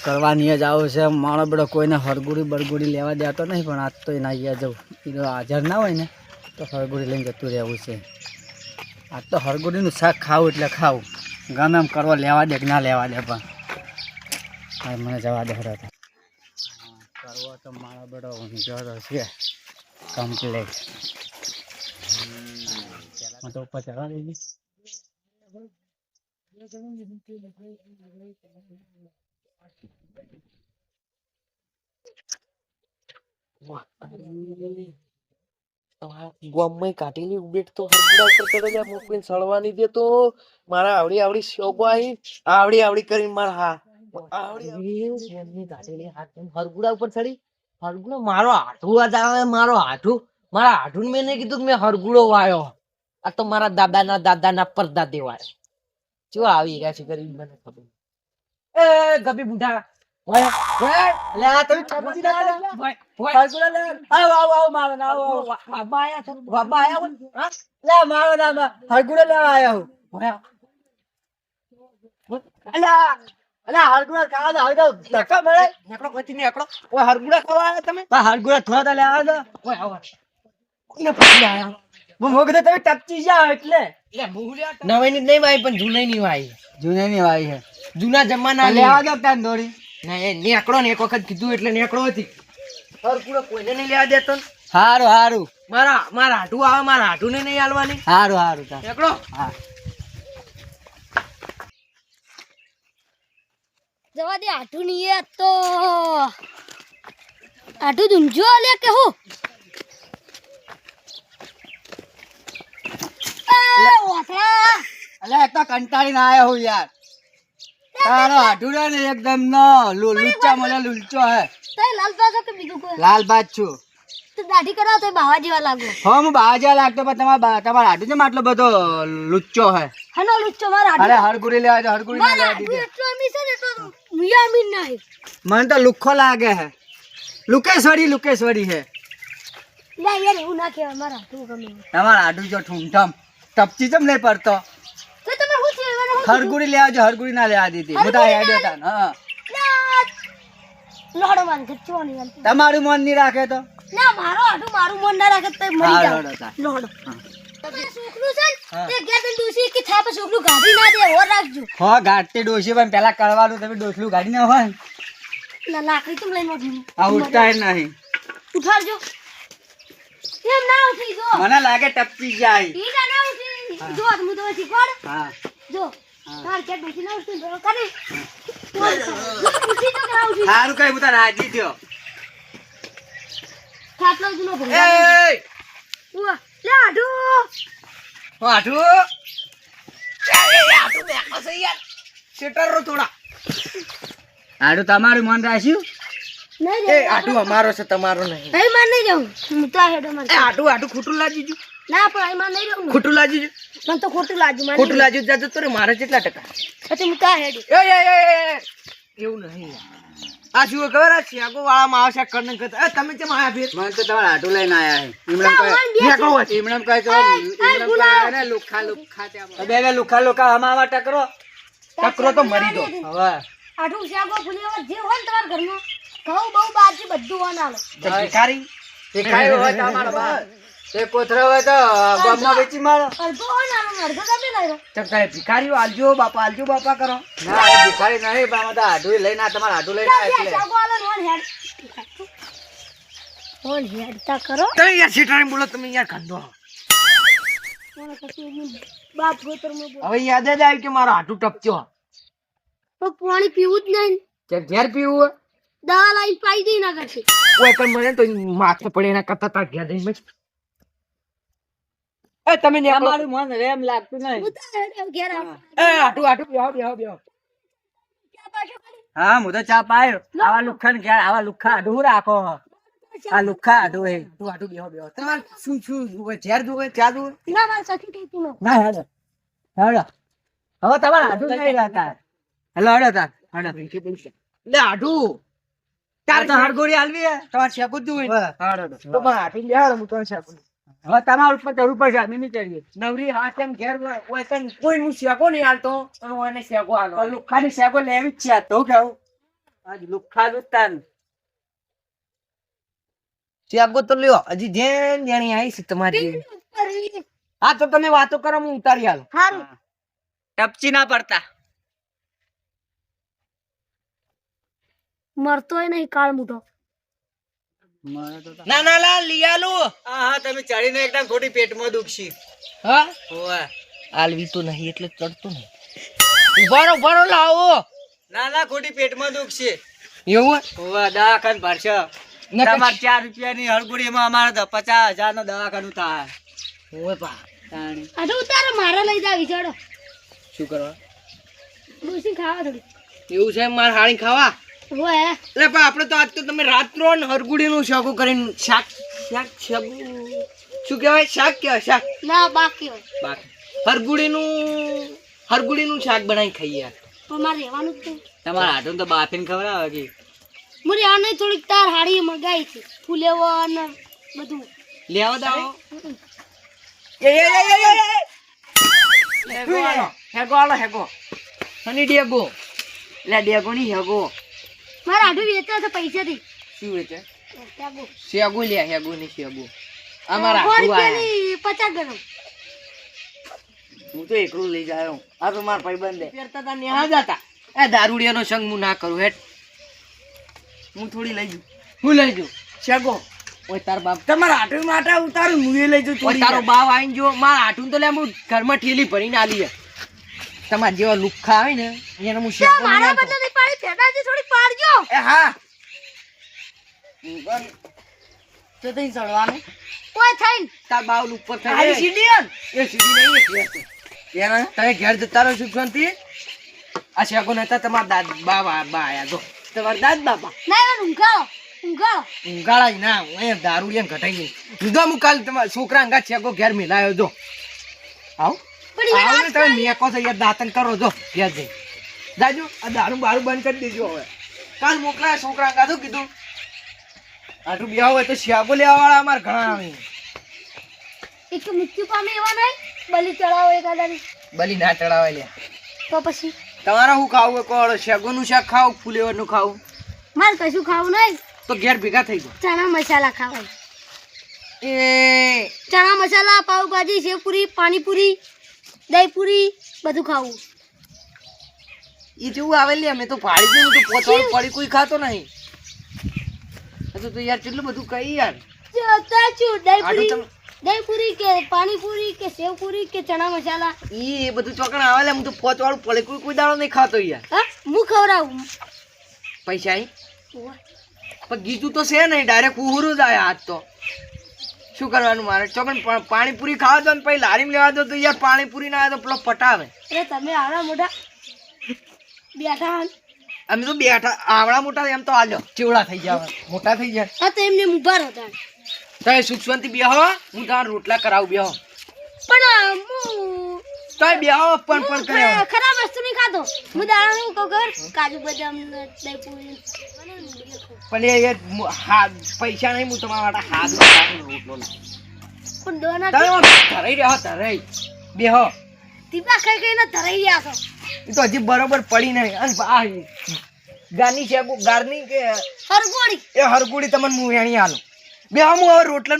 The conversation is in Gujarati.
કરવાની જ આવું છે. મારો બેડો કોઈને હરગુડી બરગુડી લેવા દેતો નહીં, પણ આજ તો એના અહીંયા જવું. એ હાજર ના હોય ને તો હરગુડી લઈને જતું રહેવું છે. આજ તો હરગુડીનું શાક ખાવું એટલે ખાવું, ગમે એમ કરવો, લેવા દે કે ના લેવા દે, પણ હવે મને જવા દે હતો. કરવો તો મારો બેડો ઊંઝો છે કમ્પ્લેટ. તો ઉપર ચડવા દે. ગોમમાં કાઢેલી ઉબેટ તો હરગુડા ઉપર ચડે જાય, મોકલીને સળવાની દે તો મારા આવડી શોકો આવી આવડી કરીને મારા હરગુડા ઉપર ચડી. હરગુડો મારો હાથું જ આવે, મારા હાથું મેં નહીં કીધું કે મેં હરગુડો વાયો. આ તો મારા દાદાના પરદાદે વાયો. જો આવી ગયા છે ગરીબ, મને ખબર. એ ગબી બુઢા હરગુડા ખવા તમે હરગુડા થોડા લેવા દો. તમે ટપચી જાઓ એટલે નવાઈ ની નહીં વાય, પણ જૂનાઈ ની વાય. જૂની ની વાઈ છે. જૂના જમાના લેવા દો તાન દોડી. નેકડો ને એક વખત કીધું એટલે નેકડો હતી. હરગુડો કોઈને નહીં લેવા દેતો. હારું હારું, મારા હાટું આવે, મારા હાટું ને નહીં હાલવાની. હારું હારું તાન નેકડો. હા જવા દે. આઠું ની એ તો આઠું ઊંઝો લે કે હું અલે તો કંટાળીને આયો હું યાર. તારો હાડુડો ને એકદમ નો લુચ્ચા મને લુચ્ચો હે. તો લાલ પાછો કે બીજું કોઈ લાલ બાજ છું. તો દાઢી કરાવ તો બાવા જેવા લાગો. હો હું બાજા લાગતો, પણ તમારા હાડુ ને આટલો બધો લુચ્ચો હે. હનો લુચ્ચો મારા અરે હરગુડી લેવા દે, હરગુડી ના લેવા દીધી. એટલો અમી છે ને તો મુયા અમી નહીં. મને તો લુખ્ખો લાગે હે. લુકેશ્વરી હે. લે યાર એવું ના કહેવાય, મારા તું ગમે. તમારા હાડુ જો ઠૂમઠમ ટપચી ચમ નહીં પડતો. તો તમે હું છે મને હરગુડી લેવા જો, હરગુડી ના લેવા દીધી. હું તો હેડ્યો તાન. હા લોડો માન ગચ્ચવાની વાલ. તમારું મન નહીં રાખે તો ના મારો આઠું મારું મન ના રાખે તો મરી હા, જાવ. લોડો તાન. લોડો છોકરું છે ને તે ઘેર જઈને ડોસી કે થાપ છોકરું ગાડી ના દે ઓર રાખજો. હો ગાંઠતી ડોશી, પણ પેલા કરવાનું તમે ડોસલું ગાડી ના હોય. ના લાકડી તું લઈને ઉઠી. આ ઉઠતા નહીં. ઉઠાડજો. એમ ના ઉઠી જો. મને લાગે ટપકી જાય. ઈડા ના ઉઠી. જો હું તો શીખવાડ. હા જો તાર કે ડોસી ના ઉઠી તો કરે. ઉઠી તો કરા ઉઠી. સારું કઈ હું તો રાજી થયો. ખાટલો જુનો એ ભંગા. ઉવા લે આડુ. હાટું થોડા. હાડું તમારું મન રાખ્યું. નહીં એ રે હાટું અમારો છે, તમારો નહીં. અહીં માર નહીં જાઉં. હું તો આ હેડો માર. એ હાટું ખોટું લાગી ગયું. ના પણ અહીં માર નહીં જાઉં. ખોટું લાગી ગયું. મને તો ખોટું લાગ્યું. મને ખોટું લાગ્યું જાજુ તો રે, મારે કેટલા ટકા? પછી હું તો આ હેડો. એ એવું નહીં. આ શું ખબર? આ શેકો વાળામાં આવશે કરને કરતા. એ તમે કેમ આયા ફેર? મને તો તમારા હાડું લઈને આયા છે. ઈમણામ કહે ને લુખા ત્યાં બે લુખા હમાવા ટકરો. ટકરો તો મરી દો. હવે આઠું શાકો ફુલેવર જે હોય ને તમારા ઘરમાં ઘઉં બહુ બાજી બધું વનાલો. ભિખારી ખાયો હોય તમારો બાપ. એ કોથરો હોય તો ગામમાં વેચી મારો. અડધો વનાલો અડધો તમે લઈ લો. ભિખારીઓ આલજો બાપા કરો. ના એ ભિખારી નહીં, પણ અમે તો હાડું લઈને આ તમારા હાડું લઈને આયા એટલે. શાકો આલો ને વન હેડ. વન હેડતા કરો. તમે યાર સીટાણી બોલો, તમે યાર ખાધો. મને કશું હું બાપ ગોતરમાં બોલ. હવે યાદ જ આવ્યું કે મારો હાટું ટપચ્યો. પણ પાણી પીવું જ નહીં. કે ઘેર પીવું હોય? દવા લાવીને પાઈ દઈ ના કરશે. ઓય પણ મને તો માથે પડે એના કરતા તાર ઘેર જઈને એ તમે ને તમારું મન રેમ લાગતું નહીં. હું તો હેડ ઘેર આવ. એ હાટું બેહો. ક્યાં પાછો કરી? હા હું તો ચા પાયો. આવા લુખા ને ઘેર આવા લુખા હાડું રાખો. આ લુખા હાડું હે. તું હાટું બેહો. તમાર શું જોવે? ઝેર જોવે? ચા જોવે? ના મારે સખી કીધું ન. ના હેડો હવે તમારા હાડું નહીં રહેતા. હેલો હેડો તાર હેડો. લે હાટું તાર તો હરગોડી આલવી હે. તમાર શેકું જ જોવે. હેડો તો માર હાટું બેહાડો, હું તો શેકું. હવે તમારા ઉપર ચડવું પડશે, અમે નહીં ચડીએ. નવરી હાથ એમ ઘેર હોય તને કોઈ હું શેકો નહીં હાલતો અને હું એને શેકો હાલો. લુખાની શેકો લેવી જ છે. તો કેવું આજ લુખ્ખા દુસ્તાન શેગો તો લ્યો હજી જેન જાણી આવી છે તમારી. હા તો તમે વાતો કરો, હું ઉતારી હાલ. હારું ટપચી ના પડતા. મરતોય નહીં કાળ મૂઠો. ના ના લા લઈ આલું. હા તમે ચડીને એકદમ ખોટી પેટમાં દુખશી. હા હોવે. આલવી તો નહીં એટલે ચડતો નહીં. ઉભારો લાવો. ના ખોટી પેટમાં દુખશે. એવું હોવે દવાખાન ભરશે. તમારે 4 રૂપિયાની હળગુડીમાં અમારે તો 50,000 નો દવાખાનું થાય. હોય પા તાણી. આ તો ઉતારો મારે લઈ જાવી ચડો. શું કરવા ડોસી ખાવા થોડી. એવું છે માર હાળી ખાવા. હોય એટલે પણ આપણે તો આજ તો તમે રાત્રો ને હરગુડીનું શાકો કરીને શાક શું કહેવાય? શાક કહેવાય શાક. ના બાકી હોય બાકી હરગુડીનું શાક બનાવી ખાઈએ યાર. પણ મારે રહેવાનું જ નહીં. તમારા હાથું તો બાફીને ખવડાવે કે હું રહેવાનું થોડીક તાર હાડી મગાઈ છે ફૂલેવો ને બધું. લેવા દાઓ. હેગો હની ડેગો લે ડેગો ની હેગો. મારે આઢું વેચવા છે પૈસાથી. શું વેચે? ત્યાગો. શેગુ લે હેગુ ની શેગુ. અમારા 100 આટલું આયા. રૂપિયાની 50 ગણો. હું તો એકલું લઈ જાયો. આ તો માર ભાઈબંધ હે. પહેરતા તા નેહા જાતા. એ દારૂડિયાનો સંગ હું ના કરું હેટ. હું થોડી લઈ જઉં. હું લઈ જઉં શેગો. ઓય તાર બાપ તમારા આટુ માટે ઉતારું હું લઈ જઉં. ઓય તારો બાપ આઈને જો માર આટુ તો લે હું ઘરમાં ઠેલી ભરીને આલી હે. તમાર જેવા લુખ્ખા હોય ને એને હું શેગો લઈ મારા આવતો. બદલે નહીં પાડી ફેટાજી થોડી પાડજો. એ હા તો તઈ ચડવાનું કોઈ થઈને તાર બાવલ ઉપર થઈ જાય. સીડી એ સીડી નહીં એ ઘેર છે. કેના તમે ઘેર જતા રહો સુખ શાંતિ. આ શેગો નતા તમારા દાદ બાબા બા આયા જો. તમારા દાદ બાબા ના ના ઊંઘાડો. ઊંઘાડા જ ના હું એ દારૂ લે ઘટાઈ નહીં. જુદો હું કાલ તમારા છોકરા અંગા શેગો ઘેર મિલાયો જો. આવ પણ યાર આવ ને તમે મેકો છો યાર દાતન કરો જો ઘેર જઈ જાજો. આ દારૂ બારૂ બંધ કરી દેજો હવે. કાલ મોકલાય છોકરા અંગા શું કીધું? આટલું બ્યાહ હોય તો શેગો લેવા વાળા અમારે ઘણા આવે. એક મૃત્યુ પામે એવા નહીં બલી ચડાવો એકાદાની. બલી ના ચડાવે લે. તો પછી તમારે શું ખાવું કોળ? શેગોનું શાક ખાવ ફુલેવરનું ખાવું? મારે કશું ખાવું નહીં. તો ઘેર ભેગા થઈ ગયો. ચણા મસાલા ખાવાય. એ ચણા મસાલા પાવભાજી સેવપુરી પાણીપુરી દહીંપુરી બધું ખાવું. એ જેવું આવે લે અમે તો પાડી દઉં તો પોતવાળ પડી કોઈ ખાતો નહીં. તો યાર કેટલું બધું કઈ યાર. જતા છું આટલું તમે દહીંપુરી કે પાણીપુરી કે સેવપુરી કે ચણા મસાલા. એ બધું ચોકણ આવે લે હું તો પોતવાળું પડે કોઈ દાડો નહીં ખાતો યાર. હા હું ખવડાવું. પૈસા અહીં પણ ગીતું તો છે નહીં ડાયરેક્ટ ઉહરું જ આયા આજ તો. શું કરવાનું મારે? ચોકણ પાણીપુરી ખાવા દો ને પછી લારીમાં લેવા દો તો યાર પાણીપુરી ના આવે તો પેલો પટાવે. અરે તમે આવડા મોટા બેઠા હન. અમે તો બેઠા આવડા મોટા એમ તો આલ્યો ચેવડા થઈ જાય મોટા થઈ જાય. હા તો એમને ઉભા હતા. તો સુખ શાંતિ બેહો હું તમારા રોટલા કરાવું બેહો. પણ હું તો બેહો પણ કરે ખરાબ વસ્તુ નહીં ખાતો. હું દાડાનું કહું ઘર કાજુ બદામ ને દહીંપુરી પણ એ પૈસા નહીં હું તમારા માટે હાથ રોટલો લાવું. પણ દોના ધરાઈ રહ્યો ધરાઈ બેહો. ટીપા ખાઈ ખાઈને ધરાઈ ગયા છો. એ તો હજી બરોબર પડી નહીં. અને આ ગારની છે ગારની કે હરગોળી એ હરગુડી તમને હું એની આલું બેહો. હું હવે રોટલાનું